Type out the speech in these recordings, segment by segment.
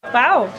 Wow,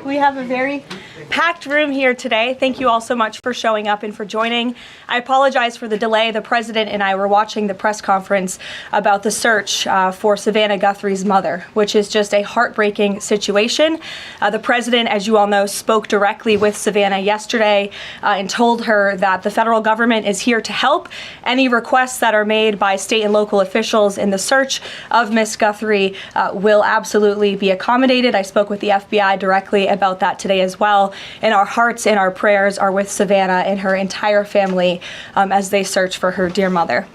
we have a very packed room here today. Thank you all so much for showing up and for joining. I apologize for the delay. The president and I were watching the press conference about the search for Savannah Guthrie's mother, which is just a heartbreaking situation. The president, as you all know, spoke directly with Savannah yesterday and told her that the federal government is here to help. Any requests that are made by state and local officials in the search of Miss Guthrie will absolutely be accommodated. I spoke with the FBI directly about that today as well. And our hearts and our prayers are with Savannah and her entire family as they search for her dear mother.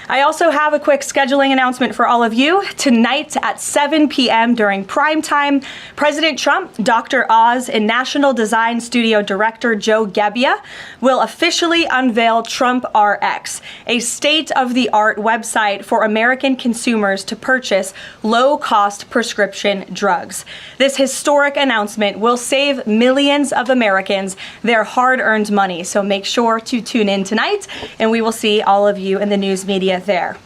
I also have a quick scheduling announcement for all of you. Tonight at 7 p.m. during prime time, President Trump, Dr. Oz, and National Design Studio Director Joe Gabbard will officially unveil Trump RX, a state-of-the-art website for American consumers to purchase low-cost prescription drugs. This historic announcement will save millions of Americans their hard-earned money, so make sure to tune in tonight, and we will see all of you in the news media there.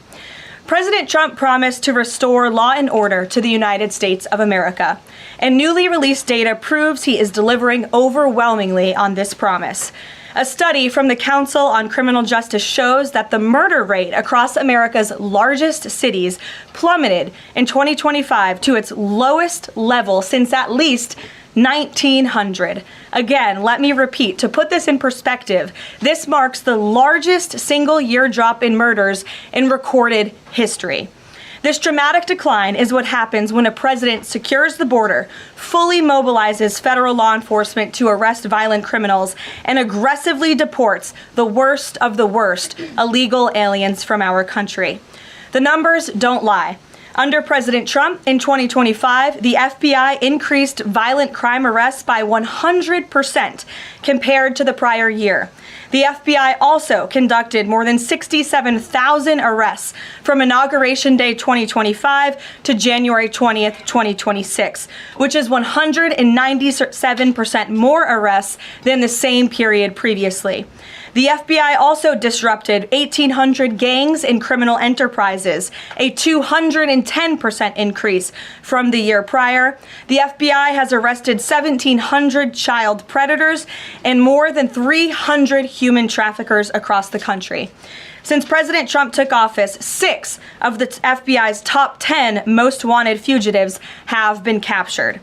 President Trump promised to restore law and order to the United States of America, and newly released data proves he is delivering overwhelmingly on this promise. A study from the Council on Criminal Justice shows that the murder rate across America's largest cities plummeted in 2025 to its lowest level since at least 1900. Again, let me repeat, to put this in perspective, this marks the largest single-year drop in murders in recorded history. This dramatic decline is what happens when a president secures the border, fully mobilizes federal law enforcement to arrest violent criminals, and aggressively deports the worst of the worst illegal aliens from our country. The numbers don't lie. Under President Trump in 2025, the FBI increased violent crime arrests by 100% compared to the prior year. The FBI also conducted more than 67,000 arrests from Inauguration Day 2025 to January 20th, 2026, which is 197% more arrests than the same period previously. The FBI also disrupted 1,800 gangs and criminal enterprises, a 210% increase from the year prior. The FBI has arrested 1,700 child predators and more than 300 human traffickers across the country. Since President Trump took office, 6 of the FBI's top 10 most wanted fugitives have been captured.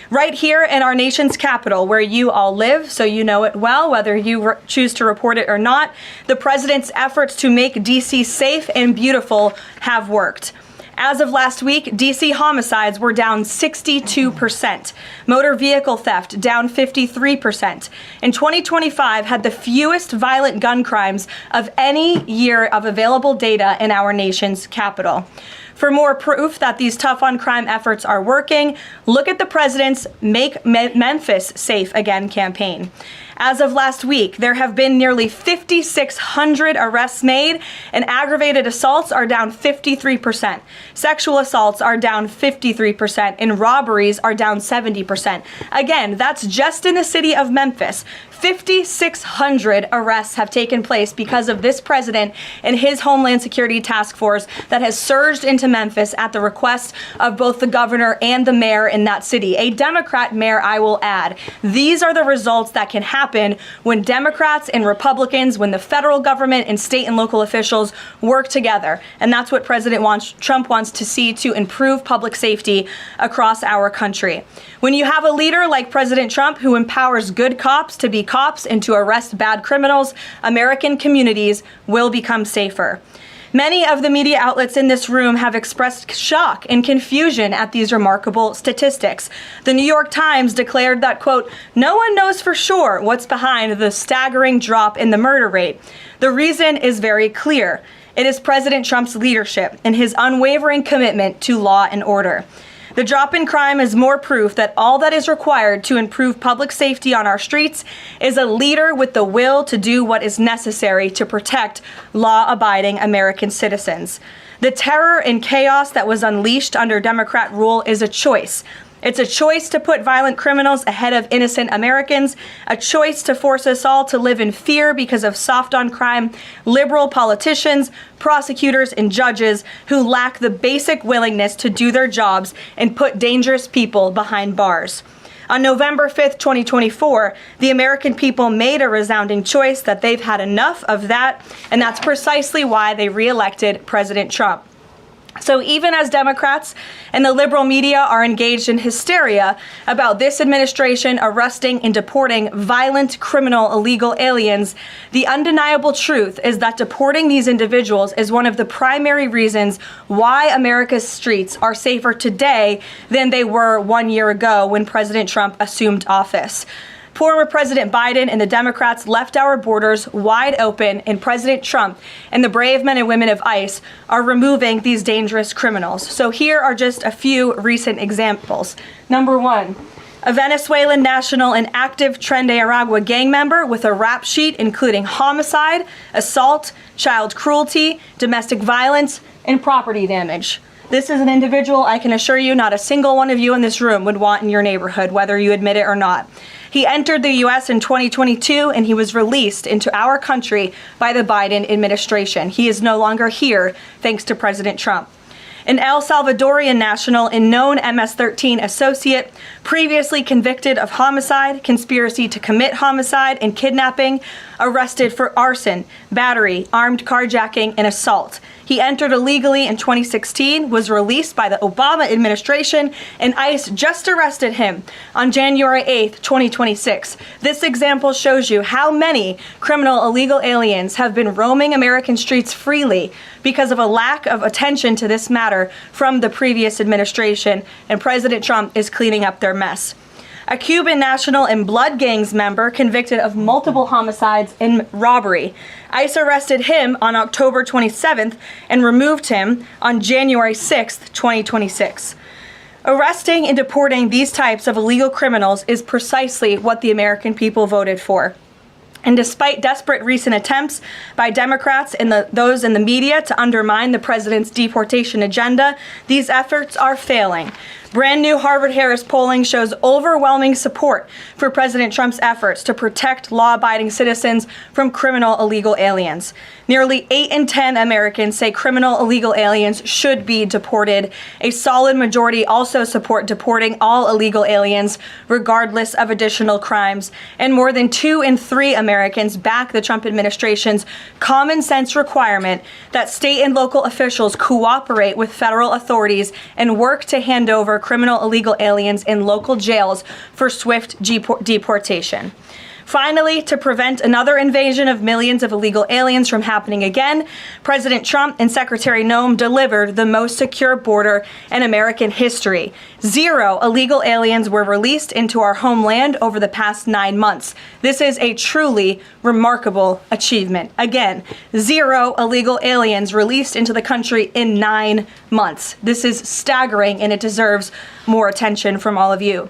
Right here in our nation's capital, where you all live, so you know it well, whether you choose to report it or not, the president's efforts to make D.C. safe and beautiful have worked. As of last week, D.C. homicides were down 62%, motor vehicle theft down 53%, and 2025 had the fewest violent gun crimes of any year of available data in our nation's capital. For more proof that these tough-on-crime efforts are working, look at the president's Make Memphis Safe Again campaign. As of last week, there have been nearly 5,600 arrests made, and aggravated assaults are down 53%. Sexual assaults are down 53%, and robberies are down 70%. Again, that's just in the city of Memphis. 5,600 arrests have taken place because of this president and his Homeland Security Task Force that has surged into Memphis at the request of both the governor and the mayor in that city. A Democrat mayor, I will add. These are the results that can happen when Democrats and Republicans, when the federal government and state and local officials work together. And that's what Trump wants to see to improve public safety across our country. When you have a leader like President Trump who empowers good cops to be cops and to arrest bad criminals, American communities will become safer. Many of the media outlets in this room have expressed shock and confusion at these remarkable statistics. The New York Times declared that, quote, "No one knows for sure what's behind the staggering drop in the murder rate. The reason is very clear. It is President Trump's leadership and his unwavering commitment to law and order. The drop in crime is more proof that all that is required to improve public safety on our streets is a leader with the will to do what is necessary to protect law-abiding American citizens. The terror and chaos that was unleashed under Democrat rule is a choice. It's a choice to put violent criminals ahead of innocent Americans, a choice to force us all to live in fear because of soft-on-crime liberal politicians, prosecutors, and judges who lack the basic willingness to do their jobs and put dangerous people behind bars. On November 5th, 2024, the American people made a resounding choice that they've had enough of that, and that's precisely why they re-elected President Trump. So even as Democrats and the liberal media are engaged in hysteria about this administration arresting and deporting violent, criminal, illegal aliens, the undeniable truth is that deporting these individuals is one of the primary reasons why America's streets are safer today than they were 1 year ago when President Trump assumed office. Former President Biden and the Democrats left our borders wide open, and President Trump and the brave men and women of ICE are removing these dangerous criminals. So here are just a few recent examples. Number one, a Venezuelan national and active Tren de Aragua gang member with a rap sheet including homicide, assault, child cruelty, domestic violence, and property damage. This is an individual I can assure you not a single one of you in this room would want in your neighborhood, whether you admit it or not. He entered the U.S. in 2022, and he was released into our country by the Biden administration. He is no longer here, thanks to President Trump. An El Salvadorian national and known MS-13 associate, previously convicted of homicide, conspiracy to commit homicide, and kidnapping, arrested for arson, battery, armed carjacking, and assault. He entered illegally in 2016, was released by the Obama administration, and ICE just arrested him on January 8th, 2026. This example shows you how many criminal illegal aliens have been roaming American streets freely because of a lack of attention to this matter from the previous administration, and President Trump is cleaning up their mess. A Cuban national and blood gangs member convicted of multiple homicides and robbery. ICE arrested him on October 27th and removed him on January 6th, 2026. Arresting and deporting these types of illegal criminals is precisely what the American people voted for. And despite desperate recent attempts by Democrats and those in the media to undermine the president's deportation agenda, these efforts are failing. Brand new Harvard-Harris polling shows overwhelming support for President Trump's efforts to protect law-abiding citizens from criminal illegal aliens. Nearly 8 in 10 Americans say criminal illegal aliens should be deported. A solid majority also support deporting all illegal aliens, regardless of additional crimes. And more than 2 in 3 Americans back the Trump administration's common sense requirement that state and local officials cooperate with federal authorities and work to hand over criminal illegal aliens in local jails for swift deportation. Finally, to prevent another invasion of millions of illegal aliens from happening again, President Trump and Secretary Noem delivered the most secure border in American history. 0 illegal aliens were released into our homeland over the past 9 months. This is a truly remarkable achievement. Again, 0 illegal aliens released into the country in 9 months. This is staggering, and it deserves more attention from all of you.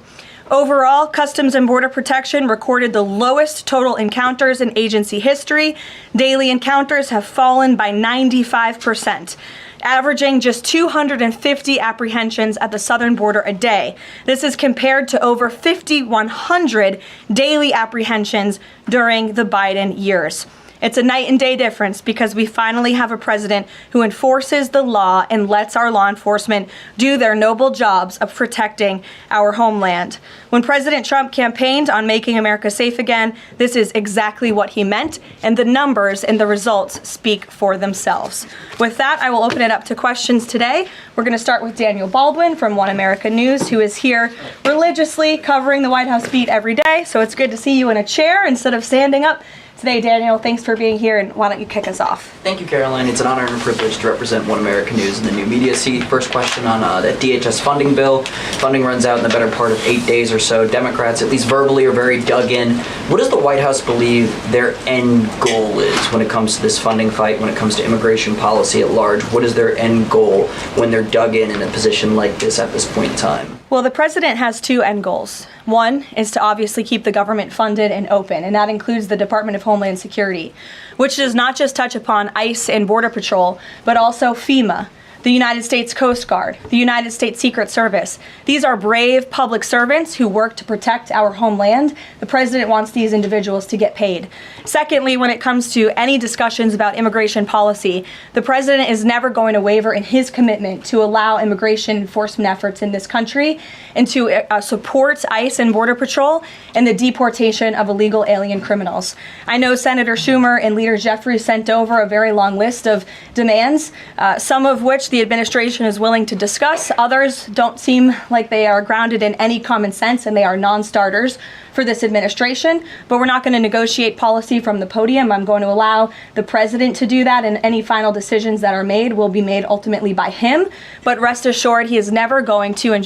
Overall, Customs and Border Protection recorded the lowest total encounters in agency history. Daily encounters have fallen by 95%, averaging just 250 apprehensions at the southern border a day. This is compared to over 5,100 daily apprehensions during the Biden years. It's a night and day difference because we finally have a president who enforces the law and lets our law enforcement do their noble jobs of protecting our homeland. When President Trump campaigned on making America safe again, this is exactly what he meant, and the numbers and the results speak for themselves. With that, I will open it up to questions today. We're going to start with Daniel Baldwin from One America News, who is here religiously covering the White House beat every day. So it's good to see you in a chair instead of standing up today. Daniel, thanks for being here, and why don't you kick us off? Thank you, Caroline. It's an honor and a privilege to represent One America News in the new media seat. First question on that DHS funding bill. Funding runs out in the better part of 8 days or so. Democrats, at least verbally, are very dug in. What does the White House believe their end goal is when it comes to this funding fight, when it comes to immigration policy at large? What is their end goal when they're dug in a position like this at this point in time? Well, the president has 2 end goals. One is to obviously keep the government funded and open, and that includes the Department of Homeland Security, which does not just touch upon ICE and Border Patrol, but also FEMA, the United States Coast Guard, the United States Secret Service. These are brave public servants who work to protect our homeland. The president wants these individuals to get paid. Secondly, when it comes to any discussions about immigration policy, the president is never going to waver in his commitment to allow immigration enforcement efforts in this country and to support ICE and Border Patrol and the deportation of illegal alien criminals. I know Senator Schumer and Leader Jeffries sent over a very long list of demands, some of which the administration is willing to discuss. Others don't seem like they are grounded in any common sense, and they are non-starters for this administration. But we're not going to negotiate policy from the podium. I'm going to allow the president to do that, and any final decisions that are made will be made ultimately by him. But rest assured, he is never going to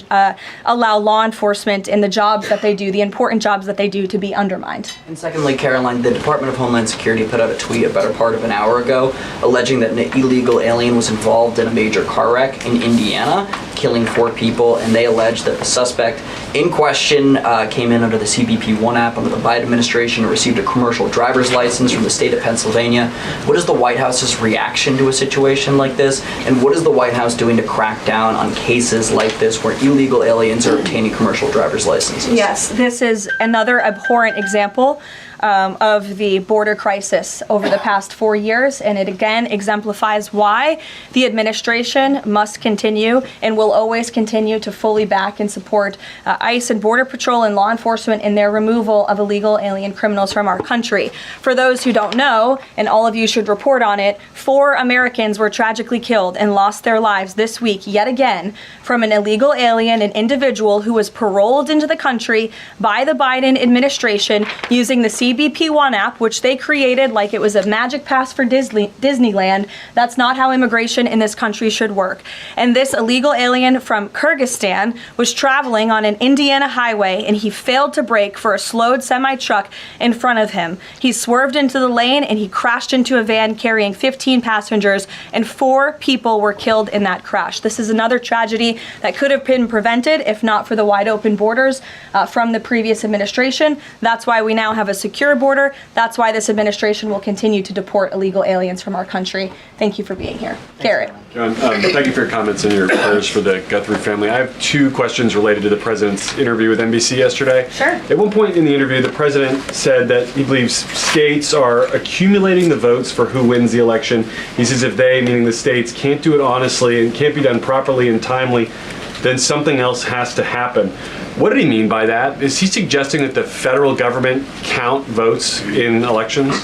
allow law enforcement in the jobs that they do, the important jobs that they do, to be undermined. And secondly, Karoline, the Department of Homeland Security put out a tweet a better part of an hour ago alleging that an illegal alien was involved in a major car wreck in Indiana, killing 4 people, and they allege that the suspect in question came in under the CBP One app under the Biden administration and received a commercial driver's license from the state of Pennsylvania. What is the White House's reaction to a situation like this, and what is the White House doing to crack down on cases like this where illegal aliens are obtaining commercial driver's licenses? Yes, this is another abhorrent example of the border crisis over the past 4 years, and it again exemplifies why the administration must continue and will always continue to fully back and support ICE and Border Patrol and law enforcement in their removal of illegal alien criminals from our country. For those who don't know, and all of you should report on it, 4 Americans were tragically killed and lost their lives this week yet again from an illegal alien, an individual who was paroled into the country by the Biden administration using the CBP One app, which they created like it was a magic pass for Disneyland. That's not how immigration in this country should work. And this illegal alien from Kyrgyzstan was traveling on an Indiana highway, and he failed to brake for a slowed semi-truck in front of him. He swerved into the lane and he crashed into a van carrying 15 passengers, and 4 people were killed in that crash. This is another tragedy that could have been prevented if not for the wide open borders from the previous administration. That's why we now have a secure border. That's why this administration will continue to deport illegal aliens from our country. Thank you for being here. Garrett. John, thank you for your comments and your prayers for the Guthrie family. I have 2 questions related to the president's interview with NBC yesterday. Sure. At one point in the interview, the president said that he believes states are accumulating the votes for who wins the election. He says if they, meaning the states, can't do it honestly and can't be done properly and timely, then something else has to happen. What did he mean by that? Is he suggesting that the federal government count votes in elections?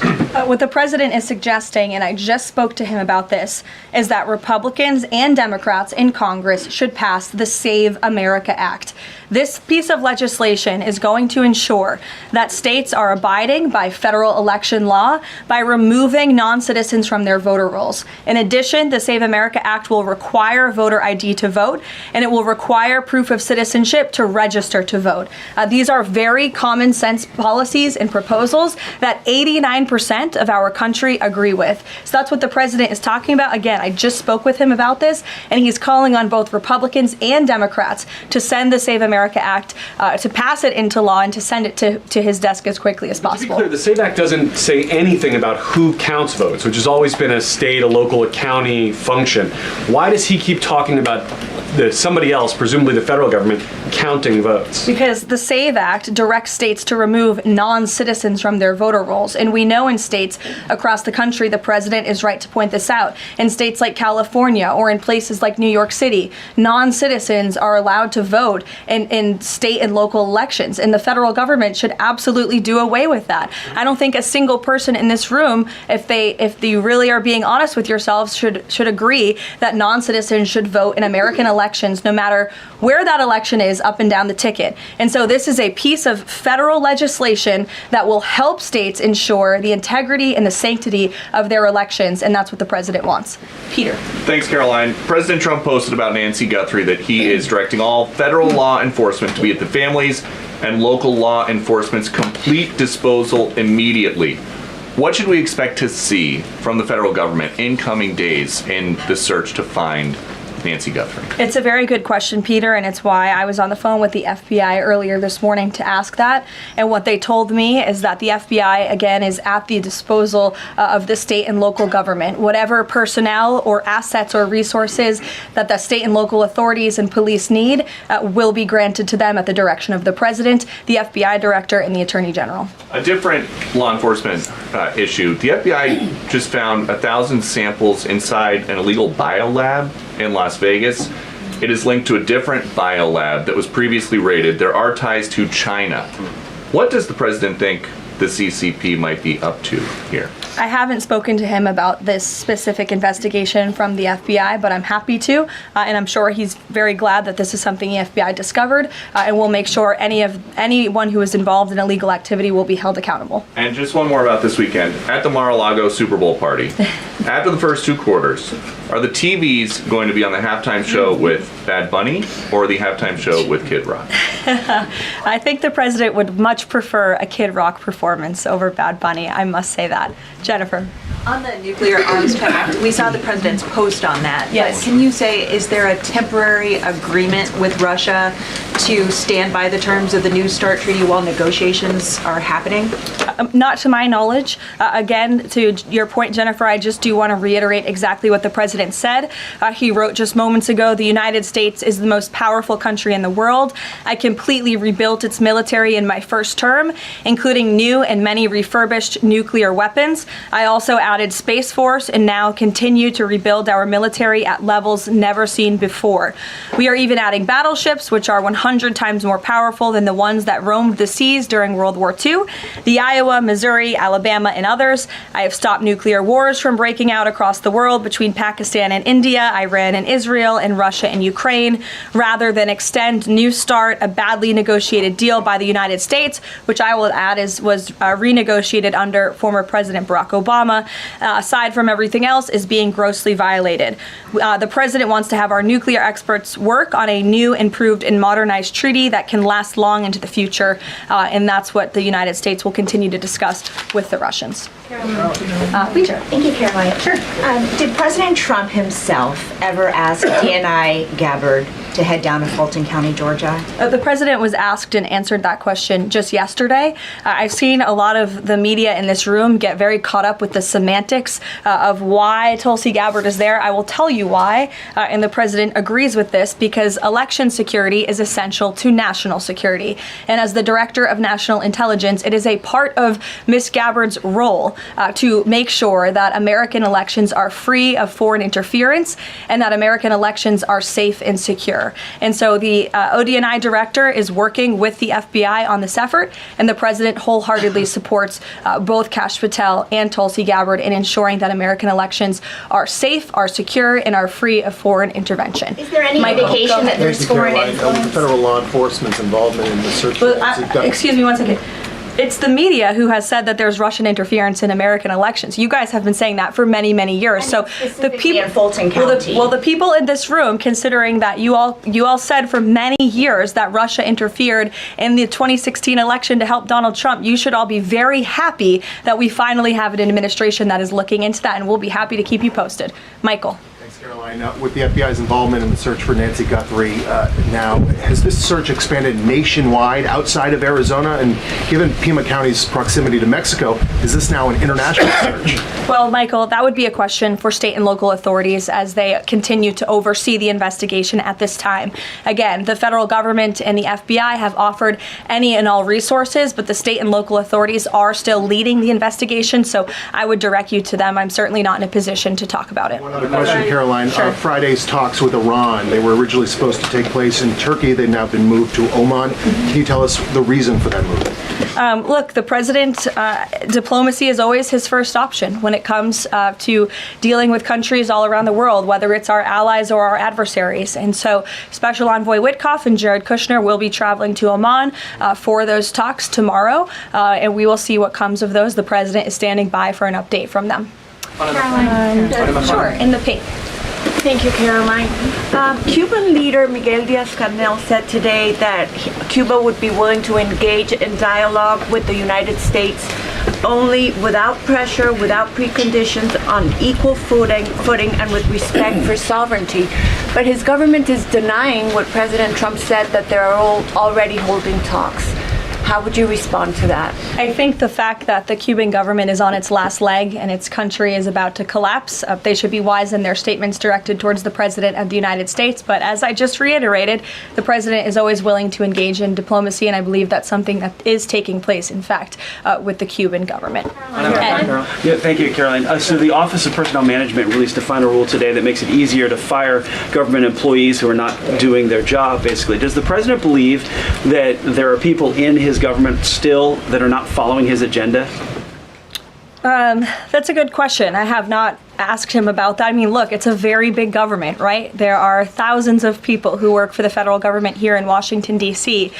What the president is suggesting, and I just spoke to him about this, is that Republicans and Democrats in Congress should pass the Save America Act. This piece of legislation is going to ensure that states are abiding by federal election law by removing non-citizens from their voter rolls. In addition, the Save America Act will require voter ID to vote, and it will require proof of citizenship to register to vote. These are very common sense policies and proposals that 89% of our country agree with. So that's what the president is talking about. Again, I just spoke with him about this, and he's calling on both Republicans and Democrats to send the Save America Act, to pass it into law and to send it to his desk as quickly as possible. To be clear, the SAVE Act doesn't say anything about who counts votes, which has always been a state, a local, a county function. Why does he keep talking about somebody else, presumably the federal government, counting votes? Because the SAVE Act directs states to remove non-citizens from their voter rolls. And we know in states across the country, the president is right to point this out, in states like California or in places like New York City, non-citizens are allowed to vote in state and local elections. And the federal government should absolutely do away with that. I don't think a single person in this room, if you really are being honest with yourselves, should agree that non-citizens should vote in American elections, no matter where that election is up and down the ticket. And so this is a piece of federal legislation that will help states ensure the integrity and the sanctity of their elections, and that's what the president wants. Peter. Thanks, Caroline. President Trump posted about Nancy Guthrie that he is directing all federal law enforcement to be at the families and local law enforcement's complete disposal immediately. What should we expect to see from the federal government in coming days in the search to find Nancy Guthrie? It's a very good question, Peter, and it's why I was on the phone with the FBI earlier this morning to ask that. And what they told me is that the FBI, again, is at the disposal of the state and local government. Whatever personnel or assets or resources that the state and local authorities and police need will be granted to them at the direction of the president, the FBI director, and the attorney general. A different law enforcement issue. The FBI just found 1,000 samples inside an illegal biolab in Las Vegas. It is linked to a different biolab that was previously raided. There are ties to China. What does the president think the CCP might be up to here? I haven't spoken to him about this specific investigation from the FBI, but I'm happy to, and I'm sure he's very glad that this is something the FBI discovered, and we'll make sure anyone who is involved in illegal activity will be held accountable. And just one more about this weekend. At the Mar-a-Lago Super Bowl party, after the first two quarters, are the TVs going to be on the halftime show with Bad Bunny or the halftime show with Kid Rock? I think the president would much prefer a Kid Rock performance over Bad Bunny, I must say that. Jennifer. On the nuclear arms pact, we saw the president's post on that. Yes. But can you say, is there a temporary agreement with Russia to stand by the terms of the New START treaty while negotiations are happening? Not to my knowledge. Again, to your point, Jennifer, I just do want to reiterate exactly what the president said. He wrote just moments ago, the United States is the most powerful country in the world. I completely rebuilt its military in my first term, including new and many refurbished nuclear weapons. I also added Space Force and now continue to rebuild our military at levels never seen before. We are even adding battleships, which are 100 times more powerful than the ones that roamed the seas during World War II. The Iowa, Missouri, Alabama, and others. I have stopped nuclear wars from breaking out across the world between Pakistan and India, Iran and Israel, and Russia and Ukraine, rather than extend New START, a badly negotiated deal by the United States, which I will add was renegotiated under former President Barack Obama. Aside from everything else, is being grossly violated. The president wants to have our nuclear experts work on a new, improved, and modernized treaty that can last long into the future, and that's what the United States will continue to discuss with the Russians. Peter. Thank you, Caroline. Sure. Did President Trump himself ever ask DNI Gabbard to head down to Fulton County, Georgia? The president was asked and answered that question just yesterday. I've seen a lot of the media in this room get very caught up with the semantics of why Tulsi Gabbard is there. I will tell you why, and the president agrees with this, because election security is essential to national security. And as the director of national intelligence, it is a part of Ms. Gabbard's role to make sure that American elections are free of foreign interference and that American elections are safe and secure. And so the ODNI director is working with the FBI on this effort, and the president wholeheartedly supports both Kash Patel and Tulsi Gabbard in ensuring that American elections are safe, are secure, and are free of foreign intervention. Is there any indication that there's foreign influence? Federal law enforcement's involvement in the search. Excuse me one second. It's the media who has said that there's Russian interference in American elections. You guys have been saying that for many, many years. So the people in Fulton County. Well, the people in this room, considering that you all said for many years that Russia interfered in the 2016 election to help Donald Trump, you should all be very happy that we finally have an administration that is looking into that, and we'll be happy to keep you posted. Michael. Caroline, with the FBI's involvement in the search for Nancy Guthrie now, has this search expanded nationwide outside of Arizona? And given Pima County's proximity to Mexico, is this now an international search? Well, Michael, that would be a question for state and local authorities as they continue to oversee the investigation at this time. Again, the federal government and the FBI have offered any and all resources, but the state and local authorities are still leading the investigation, so I would direct you to them. I'm certainly not in a position to talk about it. One other question, Caroline. Sure. Friday's talks with Iran, they were originally supposed to take place in Turkey. They've now been moved to Oman. Can you tell us the reason for that move? Look, the president, diplomacy is always his first option when it comes to dealing with countries all around the world, whether it's our allies or our adversaries. And so Special Envoy Witkoff and Jared Kushner will be traveling to Oman for those talks tomorrow, and we will see what comes of those. The president is standing by for an update from them. Caroline. Sure, in the pink. Thank you, Caroline. Cuban leader Miguel Diaz-Canel said today that Cuba would be willing to engage in dialogue with the United States only without pressure, without preconditions, on equal footing and with respect for sovereignty. But his government is denying what President Trump said, that they are already holding talks. How would you respond to that? I think the fact that the Cuban government is on its last leg and its country is about to collapse, they should be wise in their statements directed towards the President of the United States. But as I just reiterated, the President is always willing to engage in diplomacy, and I believe that's something that is taking place, in fact, with the Cuban government. Yeah, thank you, Caroline. So the Office of Personnel Management released a final rule today that makes it easier to fire government employees who are not doing their job, basically. Does the President believe that there are people in his government still that are not following his agenda? That's a good question. I have not asked him about that. I mean, look, it's a very big government, right? There are thousands of people who work for the federal government here in Washington, D.C.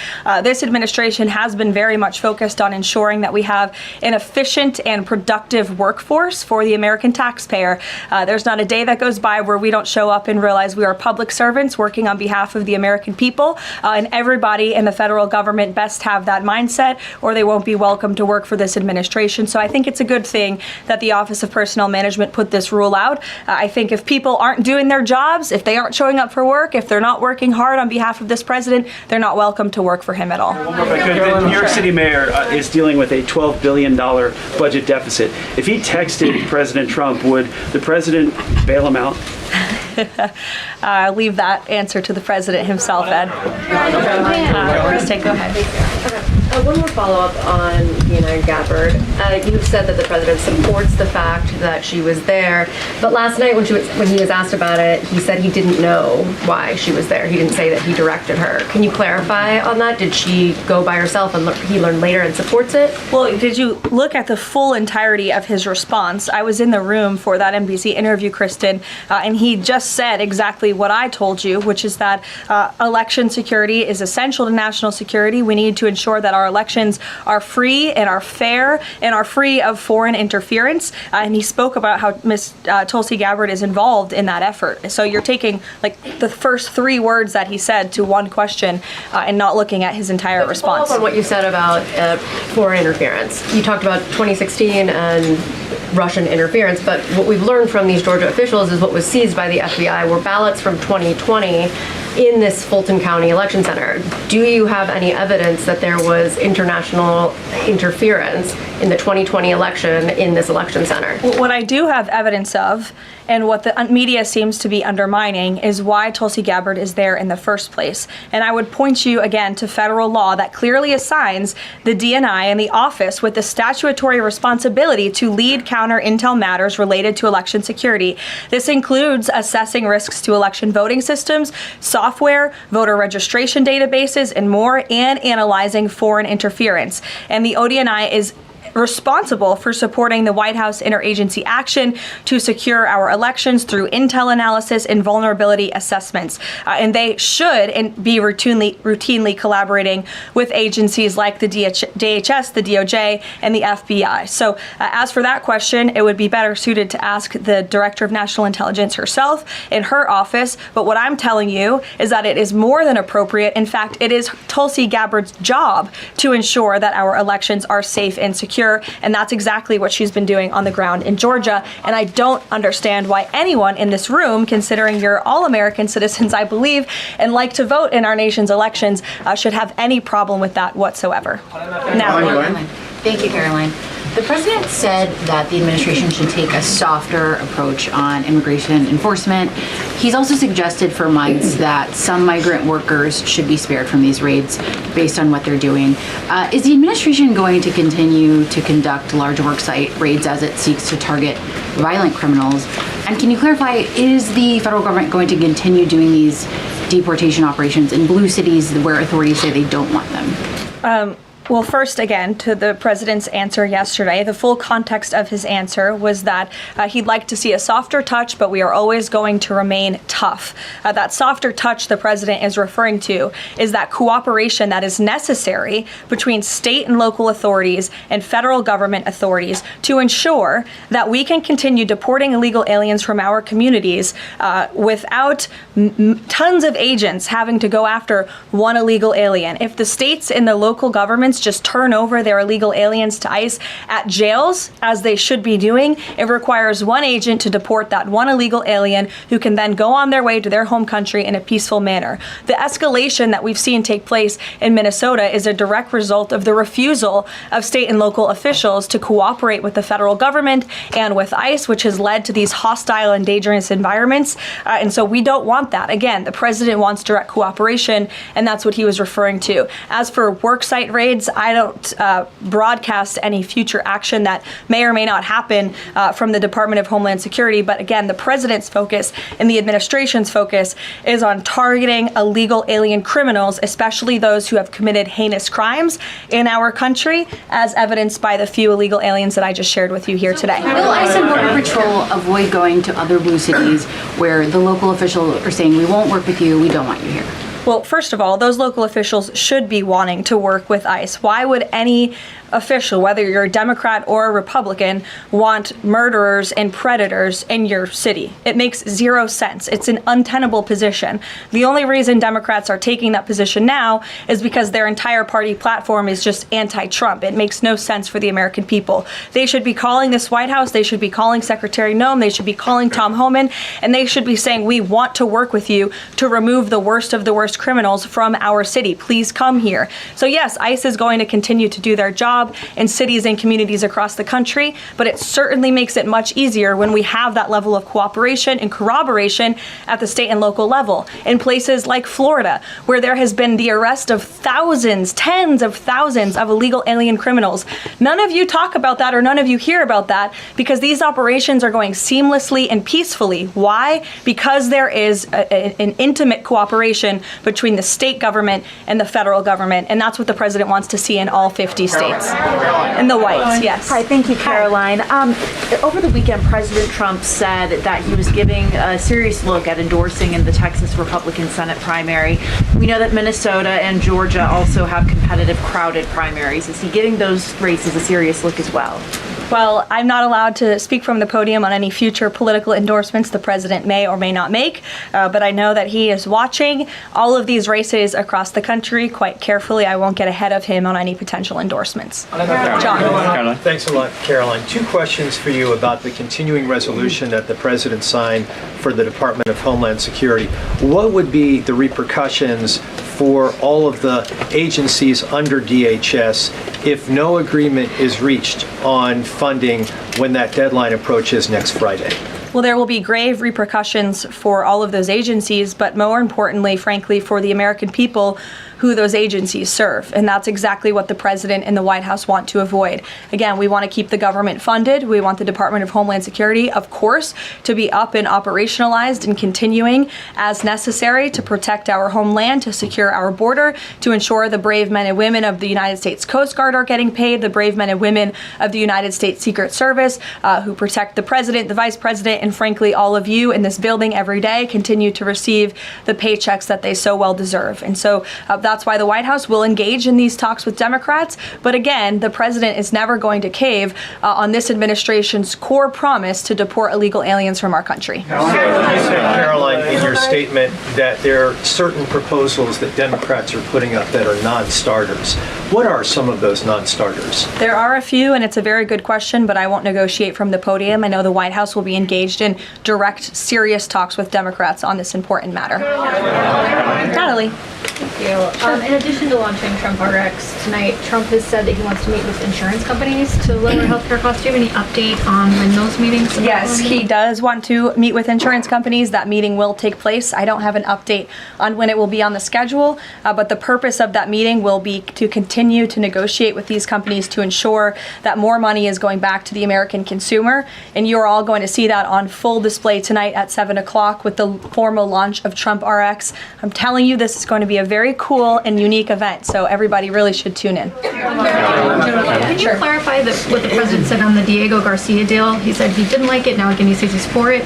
This administration has been very much focused on ensuring that we have an efficient and productive workforce for the American taxpayer. There's not a day that goes by where we don't show up and realize we are public servants working on behalf of the American people, and everybody in the federal government best have that mindset, or they won't be welcome to work for this administration. So I think it's a good thing that the Office of Personnel Management put this rule out. I think if people aren't doing their jobs, if they aren't showing up for work, if they're not working hard on behalf of this president, they're not welcome to work for him at all. The New York City mayor is dealing with a $12 billion budget deficit. If he texted President Trump, would the president bail him out? I'll leave that answer to the president himself, Ed. Kristen, go ahead. One more follow-up on Gabbard. You've said that the president supports the fact that she was there, but last night when he was asked about it, he said he didn't know why she was there. He didn't say that he directed her. Can you clarify on that? Did she go by herself and he learned later and supports it? Well, did you look at the full entirety of his response? I was in the room for that NBC interview, Kristen, and he just said exactly what I told you, which is that election security is essential to national security. We need to ensure that our elections are free and are fair and are free of foreign interference. And he spoke about how Ms. Tulsi Gabbard is involved in that effort. So you're taking like the first three words that he said to one question and not looking at his entire response. Follow up on what you said about foreign interference. You talked about 2016 and Russian interference, but what we've learned from these Georgia officials is what was seized by the FBI were ballots from 2020 in this Fulton County election center. Do you have any evidence that there was international interference in the 2020 election in this election center? What I do have evidence of, and what the media seems to be undermining, is why Tulsi Gabbard is there in the first place. And I would point you again to federal law that clearly assigns the DNI and the office with the statutory responsibility to lead counter intel matters related to election security. This includes assessing risks to election voting systems, software, voter registration databases, and more, and analyzing foreign interference. And the ODNI is responsible for supporting the White House interagency action to secure our elections through intel analysis and vulnerability assessments. And they should be routinely collaborating with agencies like the DHS, the DOJ, and the FBI. So as for that question, it would be better suited to ask the Director of National Intelligence herself in her office. But what I'm telling you is that it is more than appropriate. In fact, it is Tulsi Gabbard's job to ensure that our elections are safe and secure. And that's exactly what she's been doing on the ground in Georgia. And I don't understand why anyone in this room, considering you're all American citizens, I believe, and like to vote in our nation's elections, should have any problem with that whatsoever. Now, thank you, Caroline. The president said that the administration should take a softer approach on immigration enforcement. He's also suggested for months that some migrant workers should be spared from these raids based on what they're doing. Is the administration going to continue to conduct large worksite raids as it seeks to target violent criminals? And can you clarify, is the federal government going to continue doing these deportation operations in blue cities where authorities say they don't want them? Well, first, again, to the president's answer yesterday, the full context of his answer was that he'd like to see a softer touch, but we are always going to remain tough. That softer touch the president is referring to is that cooperation that is necessary between state and local authorities and federal government authorities to ensure that we can continue deporting illegal aliens from our communities without tons of agents having to go after one illegal alien. If the states and the local governments governments just turn over their illegal aliens to ICE at jails, as they should be doing. It requires one agent to deport that one illegal alien who can then go on their way to their home country in a peaceful manner. The escalation that we've seen take place in Minnesota is a direct result of the refusal of state and local officials to cooperate with the federal government and with ICE, which has led to these hostile and dangerous environments. And so we don't want that. Again, the president wants direct cooperation, and that's what he was referring to. As for worksite raids, I don't broadcast any future action that may or may not happen from the Department of Homeland Security. But again, the president's focus and the administration's focus is on targeting illegal alien criminals, especially those who have committed heinous crimes in our country, as evidenced by the few illegal aliens that I just shared with you here today. Will ICE and Border Patrol avoid going to other blue cities where the local officials are saying, we won't work with you, we don't want you here? Well, first of all, those local officials should be wanting to work with ICE. Why would any official, whether you're a Democrat or a Republican, want murderers and predators in your city? It makes zero sense. It's an untenable position. The only reason Democrats are taking that position now is because their entire party platform is just anti-Trump. It makes no sense for the American people. They should be calling this White House, they should be calling Secretary Noem, they should be calling Tom Homan, and they should be saying, we want to work with you to remove the worst of the worst criminals from our city. Please come here. So yes, ICE is going to continue to do their job in cities and communities across the country, but it certainly makes it much easier when we have that level of cooperation and corroboration at the state and local level. In places like Florida, where there has been the arrest of thousands, tens of thousands of illegal alien criminals. None of you talk about that, or none of you hear about that, because these operations are going seamlessly and peacefully. Why? Because there is an intimate cooperation between the state government and the federal government, and that's what the president wants to see in all 50 states. In the whites, yes. Hi, thank you, Caroline. Over the weekend, President Trump said that he was giving a serious look at endorsing in the Texas Republican Senate primary. We know that Minnesota and Georgia also have competitive, crowded primaries. Is he giving those races a serious look as well? Well, I'm not allowed to speak from the podium on any future political endorsements the president may or may not make, but I know that he is watching all of these races across the country quite carefully. I won't get ahead of him on any potential endorsements. John. Thanks a lot, Caroline. Two questions for you about the continuing resolution that the president signed for the Department of Homeland Security. What would be the repercussions for all of the agencies under DHS if no agreement is reached on funding when that deadline approaches next Friday? Well, there will be grave repercussions for all of those agencies, but more importantly, frankly, for the American people who those agencies serve. And that's exactly what the president and the White House want to avoid. Again, we want to keep the government funded. We want the Department of Homeland Security, of course, to be up and operationalized and continuing as necessary to protect our homeland, to secure our border, to ensure the brave men and women of the United States Coast Guard are getting paid, the brave men and women of the United States Secret Service who protect the president, the vice president, and frankly, all of you in this building every day continue to receive the paychecks that they so well deserve. And so that's why the White House will engage in these talks with Democrats. But again, the president is never going to cave on this administration's core promise to deport illegal aliens from our country. You said, Caroline, in your statement that there are certain proposals that Democrats are putting up that are non-starters. What are some of those non-starters? There are a few, and it's a very good question, but I won't negotiate from the podium. I know the White House will be engaged in direct, serious talks with Democrats on this important matter. Natalie. Thank you. In addition to launching Trump RX tonight, Trump has said that he wants to meet with insurance companies to lower healthcare costs. Do you have any update on when those meetings? Yes, he does want to meet with insurance companies. That meeting will take place. I don't have an update on when it will be on the schedule, but the purpose of that meeting will be to continue to negotiate with these companies to ensure that more money is going back to the American consumer. And you're all going to see that on full display tonight at 7 o'clock with the formal launch of Trump RX. I'm telling you, this is going to be a very cool and unique event, so everybody really should tune in. Can you clarify what the president said on the Diego Garcia deal? He said he didn't like it, now again he says he's for it.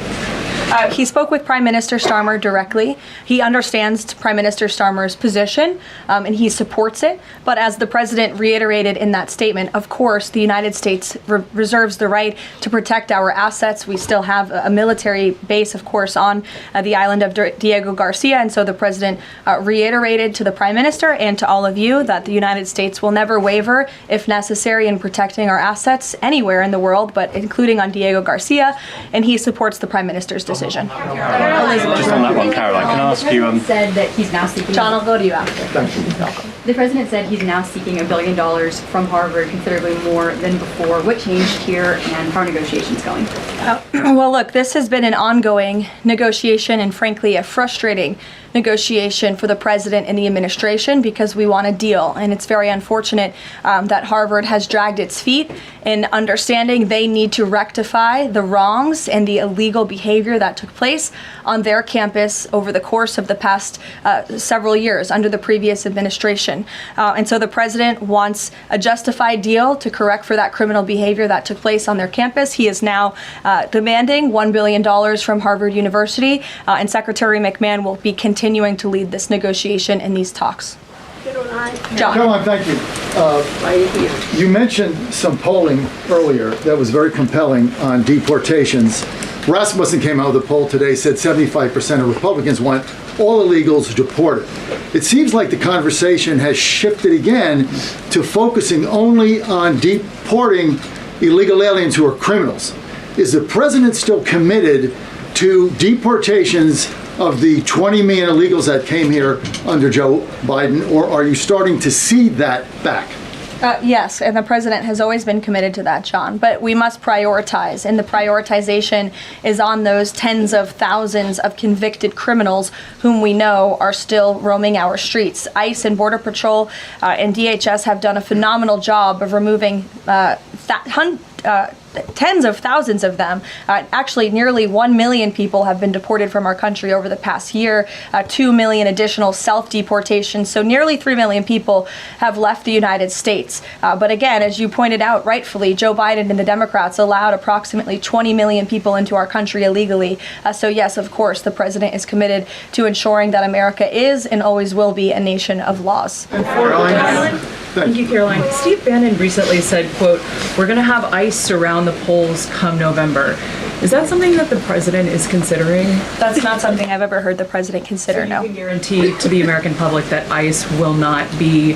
He spoke with Prime Minister Starmer directly. He understands Prime Minister Starmer's position, and he supports it. But as the president reiterated in that statement, of course, the United States reserves the right to protect our assets. We still have a military base, of course, on the island of Diego Garcia. And so the president reiterated to the Prime Minister and to all of you that the United States will never waver, if necessary, in protecting our assets anywhere in the world, but including on Diego Garcia. And he supports the Prime Minister's decision. Elizabeth. Just on that one, Caroline, can I ask you? Said that he's now seeking. John, I'll go to you after. Thank you. The president said he's now seeking $1 billion from Harvard, considerably more than before. What changed here, and how are negotiations going? Well, look, this has been an ongoing negotiation and, frankly, a frustrating negotiation for the president and the administration because we want a deal. And it's very unfortunate that Harvard has dragged its feet in understanding they need to rectify the wrongs and the illegal behavior that took place on their campus over the course of the past several years under the previous administration. And so the president wants a justified deal to correct for that criminal behavior that took place on their campus. He is now demanding $1 billion from Harvard University, and Secretary McMahon will be continuing to lead this negotiation and these talks. John. Caroline, thank you. You mentioned some polling earlier that was very compelling on deportations. Rasmussen came out with a poll today, said 75% of Republicans want all illegals deported. It seems like the conversation has shifted again to focusing only on deporting illegal aliens who are criminals. Is the president still committed to deportations of the 20 million illegals that came here under Joe Biden, or are you starting to see that back? Yes, and the president has always been committed to that, John. But we must prioritize, and the prioritization is on those tens of thousands of convicted criminals whom we know are still roaming our streets. ICE and Border Patrol and DHS have done a phenomenal job of removing tens of thousands of them. Actually, nearly 1 million people have been deported from our country over the past year, 2 million additional self-deportations. So nearly 3 million people have left the United States. But again, as you pointed out rightfully, Joe Biden and the Democrats allowed approximately 20 million people into our country illegally. So yes, of course, the president is committed to ensuring that America is and always will be a nation of laws. Thank you, Caroline. Steve Bannon recently said, quote, "We're going to have ICE surround the polls come November." Is that something that the president is considering? That's not something I've ever heard the president consider, so no. You can guarantee to the American public that ICE will not be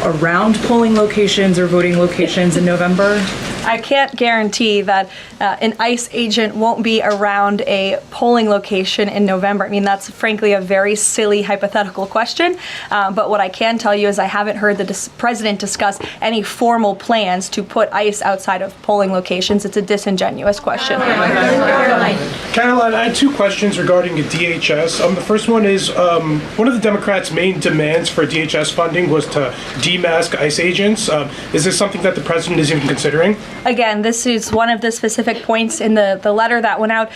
around polling locations or voting locations in November? I can't guarantee that an ICE agent won't be around a polling location in November. I mean, that's frankly a very silly hypothetical question. But what I can tell you is I haven't heard the president discuss any formal plans to put ICE outside of polling locations. It's a disingenuous question. Caroline, I had two questions regarding the DHS. The first one is, one of the Democrats' main demands for DHS funding was to demask ICE agents. Is this something that the president is even considering? Again, this is one of the specific points in the letter that went out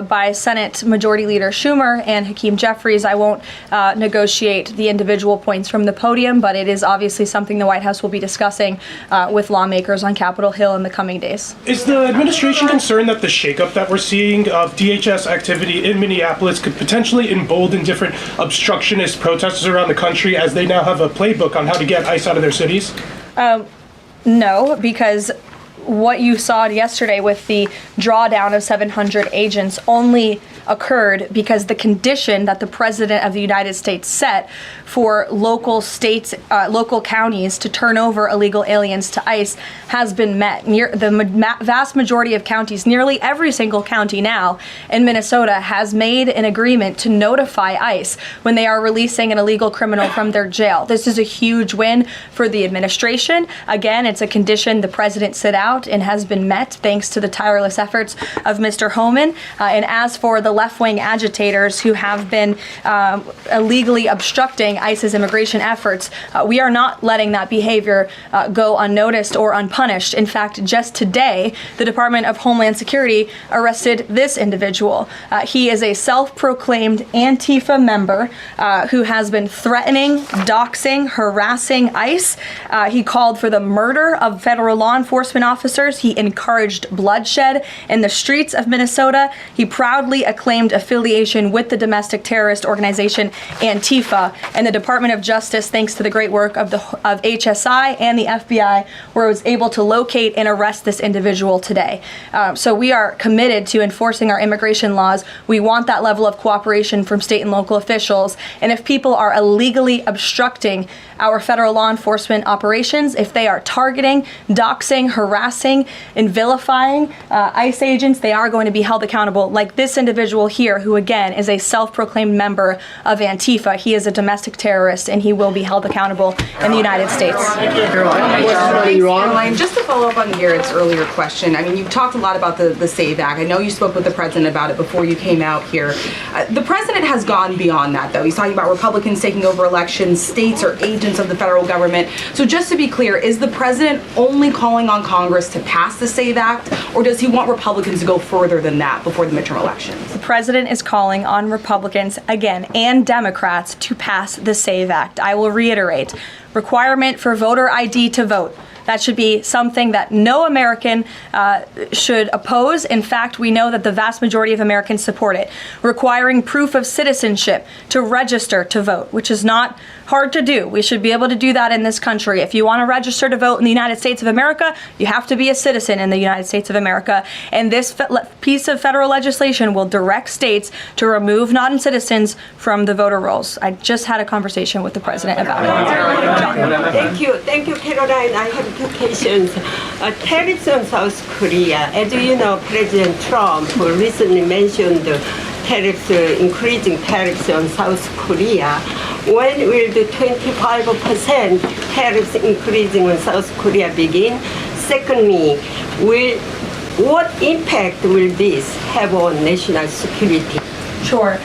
by Senate Majority Leader Schumer and Hakeem Jeffries. I won't negotiate the individual points from the podium, but it is obviously something the White House will be discussing with lawmakers on Capitol Hill in the coming days. Is the administration concerned that the shakeup that we're seeing of DHS activity in Minneapolis could potentially embolden different obstructionist protesters around the country as they now have a playbook on how to get ICE out of their cities? No, because what you saw yesterday with the drawdown of 700 agents only occurred because the condition that the President of the United States set for local states, local counties to turn over illegal aliens to ICE has been met. The vast majority of counties, nearly every single county now in Minnesota, has made an agreement to notify ICE when they are releasing an illegal criminal from their jail. This is a huge win for the administration. Again, it's a condition the President set out and has been met thanks to the tireless efforts of Mr. Homan. And as for the left-wing agitators who have been illegally obstructing ICE's immigration efforts, we are not letting that behavior go unnoticed or unpunished. In fact, just today, the Department of Homeland Security arrested this individual. He is a self-proclaimed Antifa member who has been threatening, doxing, harassing ICE. He called for the murder of federal law enforcement officers officers. He encouraged bloodshed in the streets of Minnesota. He proudly acclaimed affiliation with the domestic terrorist organization Antifa. And the Department of Justice, thanks to the great work of HSI and the FBI, was able to locate and arrest this individual today. So we are committed to enforcing our immigration laws. We want that level of cooperation from state and local officials. And if people are illegally obstructing our federal law enforcement operations, if they are targeting, doxing, harassing, and vilifying ICE agents, they are going to be held accountable, like this individual here, who again is a self-proclaimed member of Antifa. He is a domestic terrorist, and he will be held accountable in the United States. Caroline, just to follow up on Garrett's earlier question, I mean, you've talked a lot about the SAVE Act. I know you spoke with the president about it before you came out here. The president has gone beyond that, though. He's talking about Republicans taking over elections, states are agents of the federal government. So just to be clear, is the president only calling on Congress to pass the SAVE Act, or does he want Republicans to go further than that before the midterm elections? The president is calling on Republicans, again, and Democrats to pass the SAVE Act. I will reiterate, requirement for voter ID to vote. That should be something that no American should oppose. In fact, we know that the vast majority of Americans support it. Requiring proof of citizenship to register to vote, which is not hard to do. We should be able to do that in this country. If you want to register to vote in the United States of America, you have to be a citizen in the United States of America. And this piece of federal legislation will direct states to remove non-citizens from the voter rolls. I just had a conversation with the president about it. Thank you, Caroline. I have two questions. Tariffs on South Korea. As you know, President Trump recently mentioned tariffs, increasing tariffs on South Korea. When will the 25% tariffs increasing on South Korea begin? Secondly, what impact will this have on national security? Sure.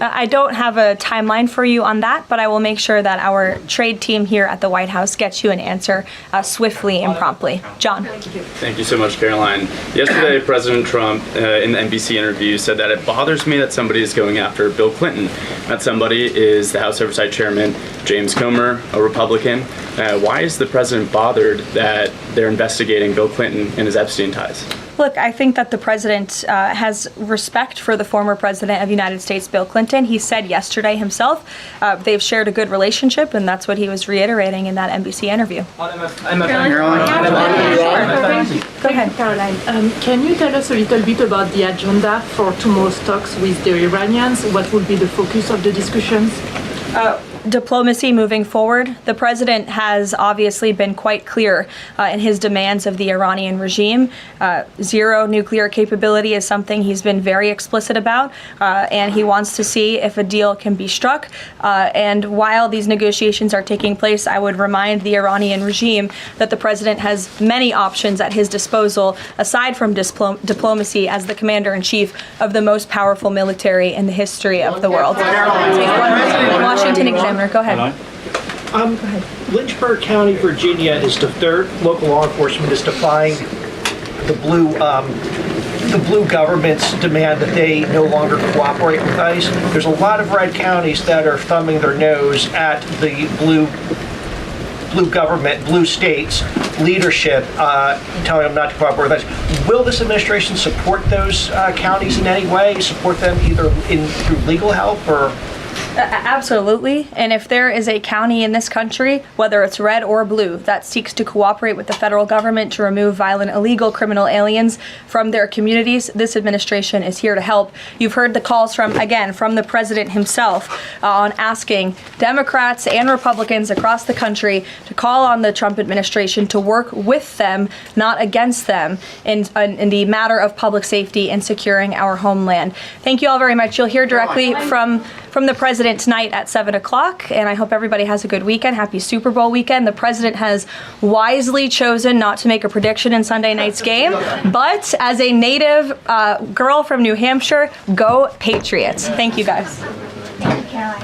I don't have a timeline for you on that, but I will make sure that our trade team here at the White House gets you an answer swiftly and promptly. John. Thank you so much, Caroline. Yesterday, President Trump, in the NBC interview, said that it bothers me that somebody is going after Bill Clinton. That somebody is the House Oversight Chairman, James Comer, a Republican. Why is the president bothered that they're investigating Bill Clinton and his Epstein ties? Look, I think that the president has respect for the former president of the United States, Bill Clinton. He said yesterday himself they've shared a good relationship, and that's what he was reiterating in that NBC interview. Go ahead, Caroline. Can you tell us a little bit about the agenda for tomorrow's talks with the Iranians? What will be the focus of the discussions? Diplomacy moving forward. The president has obviously been quite clear in his demands of the Iranian regime. Zero nuclear capability is something he's been very explicit about, and he wants to see if a deal can be struck. And while these negotiations are taking place, I would remind the Iranian regime that the president has many options at his disposal, aside from diplomacy, as the commander-in-chief of the most powerful military in the history of the world. Washington examiner. Go ahead. Lynchburg County, Virginia is their local law enforcement is defying the blue government's demand that they no longer cooperate with ICE. There's a lot of red counties that are thumbing their nose at the blue government, blue states leadership, telling them not to cooperate with ICE. Will this administration support those counties in any way? Support them either through legal help or? Absolutely. And if there is a county in this country, whether it's red or blue, that seeks to cooperate with the federal government to remove violent, illegal criminal aliens from their communities, this administration is here to help. You've heard the calls from the president himself on asking Democrats and Republicans across the country to call on the Trump administration to work with them, not against them, in the matter of public safety and securing our homeland. Thank you all very much. You'll hear directly from the president tonight at 7 o'clock, and I hope everybody has a good weekend. Happy Super Bowl weekend. The president has wisely chosen not to make a prediction in Sunday night's game, but as a native girl from New Hampshire, go Patriots. Thank you, guys. Thank you, Caroline.